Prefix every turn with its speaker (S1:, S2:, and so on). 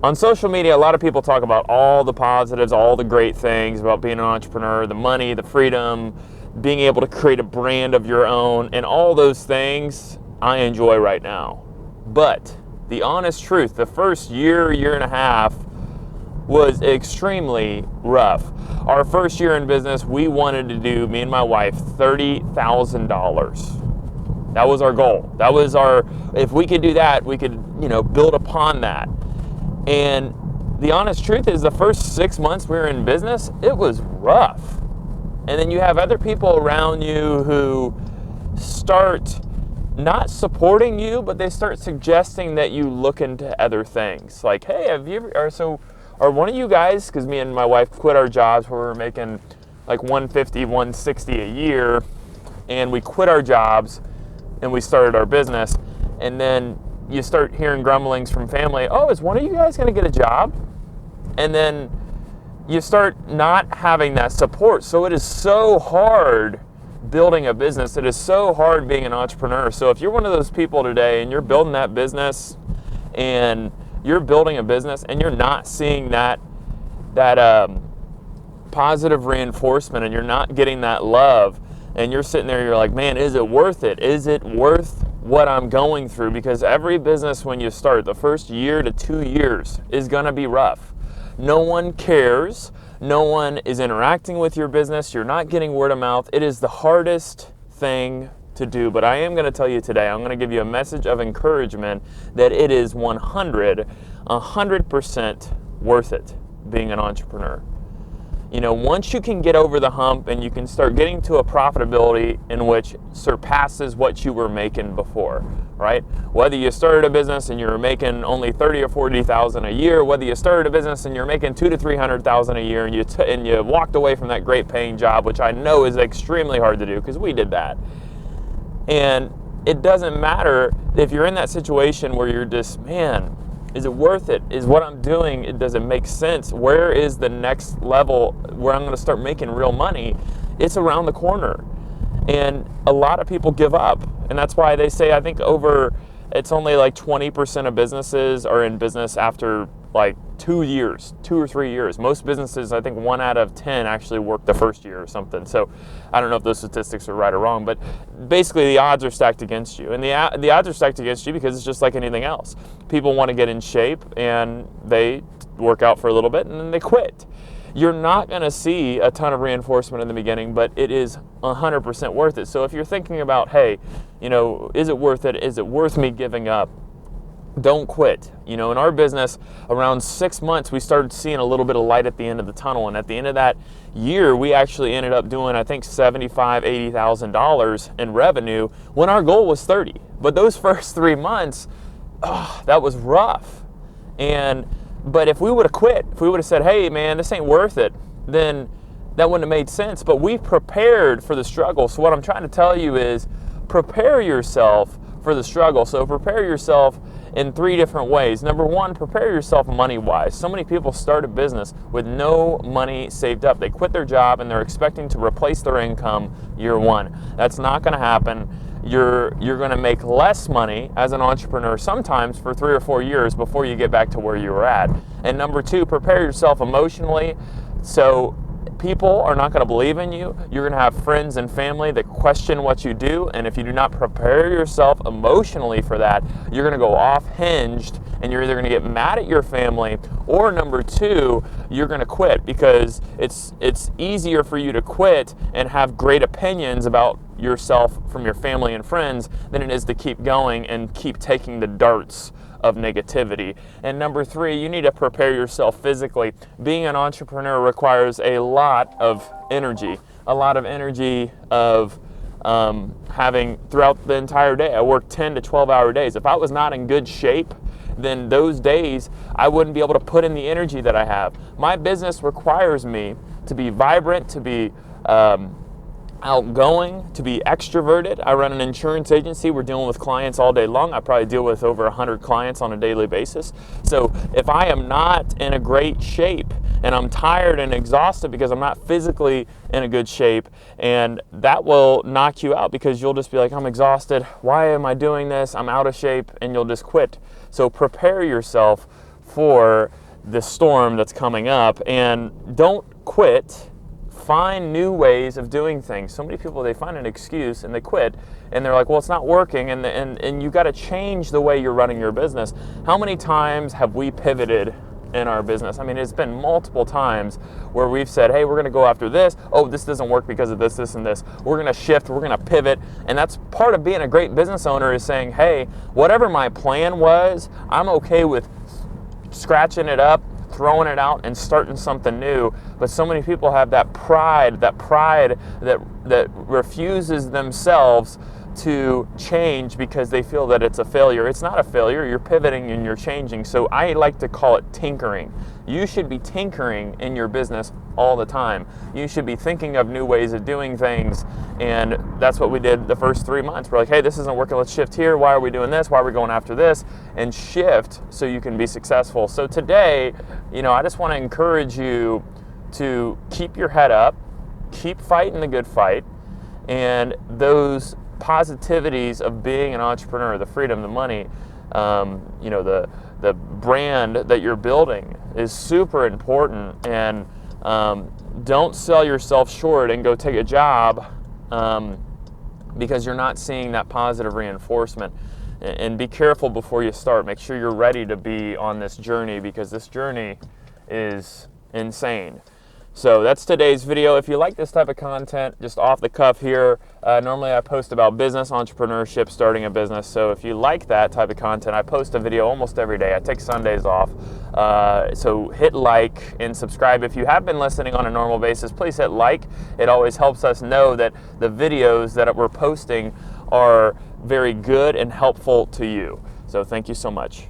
S1: On social media, a lot of people talk about all the positives, all the great things about being an entrepreneur, the money, the freedom, being able to create a brand of your own, and all those things I enjoy right now. But the honest truth, the first year and a half was extremely rough. Our first year in business, we wanted to do, me and my wife, $30,000. That was our goal. That was if we could do that, we could, build upon that. And the honest truth is the first 6 months we were in business, it was rough. And then you have other people around you who start not supporting you, but they start suggesting that you look into other things. Like, hey, are one of you guys, because me and my wife quit our jobs where we were making like $150, $160 a year, and we quit our jobs and we started our business. And then you start hearing grumblings from family, oh, is one of you guys going to get a job? And then you start not having that support. So it is so hard building a business. It is so hard being an entrepreneur. So if you're one of those people today and you're building that business and you're building a business and you're not seeing that positive reinforcement and you're not getting that love, and you're sitting there, you're like, man, is it worth it? Is it worth what I'm going through? Because every business when you start, the first year to 2 years is gonna be rough. No one cares. No one is interacting with your business. You're not getting word of mouth. It is the hardest thing to do. But I am gonna tell you today, I'm gonna give you a message of encouragement that it is 100% worth it being an entrepreneur. Once you can get over the hump and you can start getting to a profitability in which surpasses what you were making before, right? Whether you started a business and you're making only $30,000 or $40,000 a year, whether you started a business and you're making $200,000 to $300,000 a year, and you walked away from that great paying job, which I know is extremely hard to do because we did that. And it doesn't matter if you're in that situation where you're just, man, is it worth it? Is what I'm doing, does it make sense? Where is the next level where I'm going to start making real money? It's around the corner. And a lot of people give up. And that's why they say, I think it's only like 20% of businesses are in business after like 2 or 3 years. Most businesses, I think 1 out of 10 actually work the first year or something. So I don't know if those statistics are right or wrong, but basically the odds are stacked against you. And the odds are stacked against you because it's just like anything else. People want to get in shape and they work out for a little bit and then they quit. You're not going to see a ton of reinforcement in the beginning, but it is 100% worth it. So if you're thinking about, hey, is it worth it? Is it worth me giving up? Don't quit. In our business, around 6 months, we started seeing a little bit of light at the end of the tunnel. And at the end of that year, we actually ended up doing, I think, $75,000, $80,000 in revenue when our goal was 30. But those first 3 months, that was rough. But if we would have quit, if we would have said, hey, man, this ain't worth it, then that wouldn't have made sense. But we prepared for the struggle. So what I'm trying to tell you is prepare yourself for the struggle. So prepare yourself in 3 different ways. Number 1, prepare yourself money-wise. So many people start a business with no money saved up. They quit their job and they're expecting to replace their income year 1. That's not going to happen. You're going to make less money as an entrepreneur sometimes for 3 or 4 years before you get back to where you were at. And number 2, prepare yourself emotionally. So people are not going to believe in you. You're going to have friends and family that question what you do, and if you do not prepare yourself emotionally for that, you're going to go off-hinged, and you're either going to get mad at your family, or number 2, you're going to quit, because it's easier for you to quit and have great opinions about yourself from your family and friends than it is to keep going and keep taking the darts of negativity. And number 3, you need to prepare yourself physically. Being an entrepreneur requires a lot of energy of having throughout the entire day. I work 10 to 12 hour days. If I was not in good shape, then those days I wouldn't be able to put in the energy that I have. My business requires me to be vibrant, to be outgoing, to be extroverted. I run an insurance agency. We're dealing with clients all day long. I probably deal with over 100 clients on a daily basis. So if I am not in a great shape and I'm tired and exhausted because I'm not physically in a good shape, and that will knock you out because you'll just be like, I'm exhausted. Why am I doing this? I'm out of shape, and you'll just quit. So prepare yourself for the storm that's coming up, and don't quit. Find new ways of doing things. So many people, they find an excuse and they quit, and they're like, well, it's not working, and you got to change the way you're running your business. How many times have we pivoted in our business? I mean, it's been multiple times where we've said, hey, we're going to go after this. Oh, this doesn't work because of this, this, and this. We're going to shift, we're going to pivot. And that's part of being a great business owner, is saying, hey, whatever my plan was, I'm okay with scratching it up, throwing it out, and starting something new. But so many people have that pride that refuses themselves to change because they feel that it's a failure. It's not a failure. You're pivoting and you're changing. So I like to call it tinkering. You should be tinkering in your business all the time. You should be thinking of new ways of doing things, and that's what we did the first 3 months. We're like, hey, this isn't working, let's shift here. Why are we doing this? Why are we going after this? And shift so you can be successful. So today, I just want to encourage you to keep your head up, keep fighting the good fight, and those positivities of being an entrepreneur, the freedom, the money, the brand that you're building is super important. And don't sell yourself short and go take a job because you're not seeing that positive reinforcement. And be careful before you start. Make sure you're ready to be on this journey, because this journey is insane. So that's today's video. If you like this type of content, just off the cuff here, normally I post about business, entrepreneurship, starting a business. So if you like that type of content, I post a video almost every day. I take Sundays off. So hit like and subscribe. If you have been listening on a normal basis, please hit like. It always helps us know that the videos that we're posting are very good and helpful to you. So thank you so much.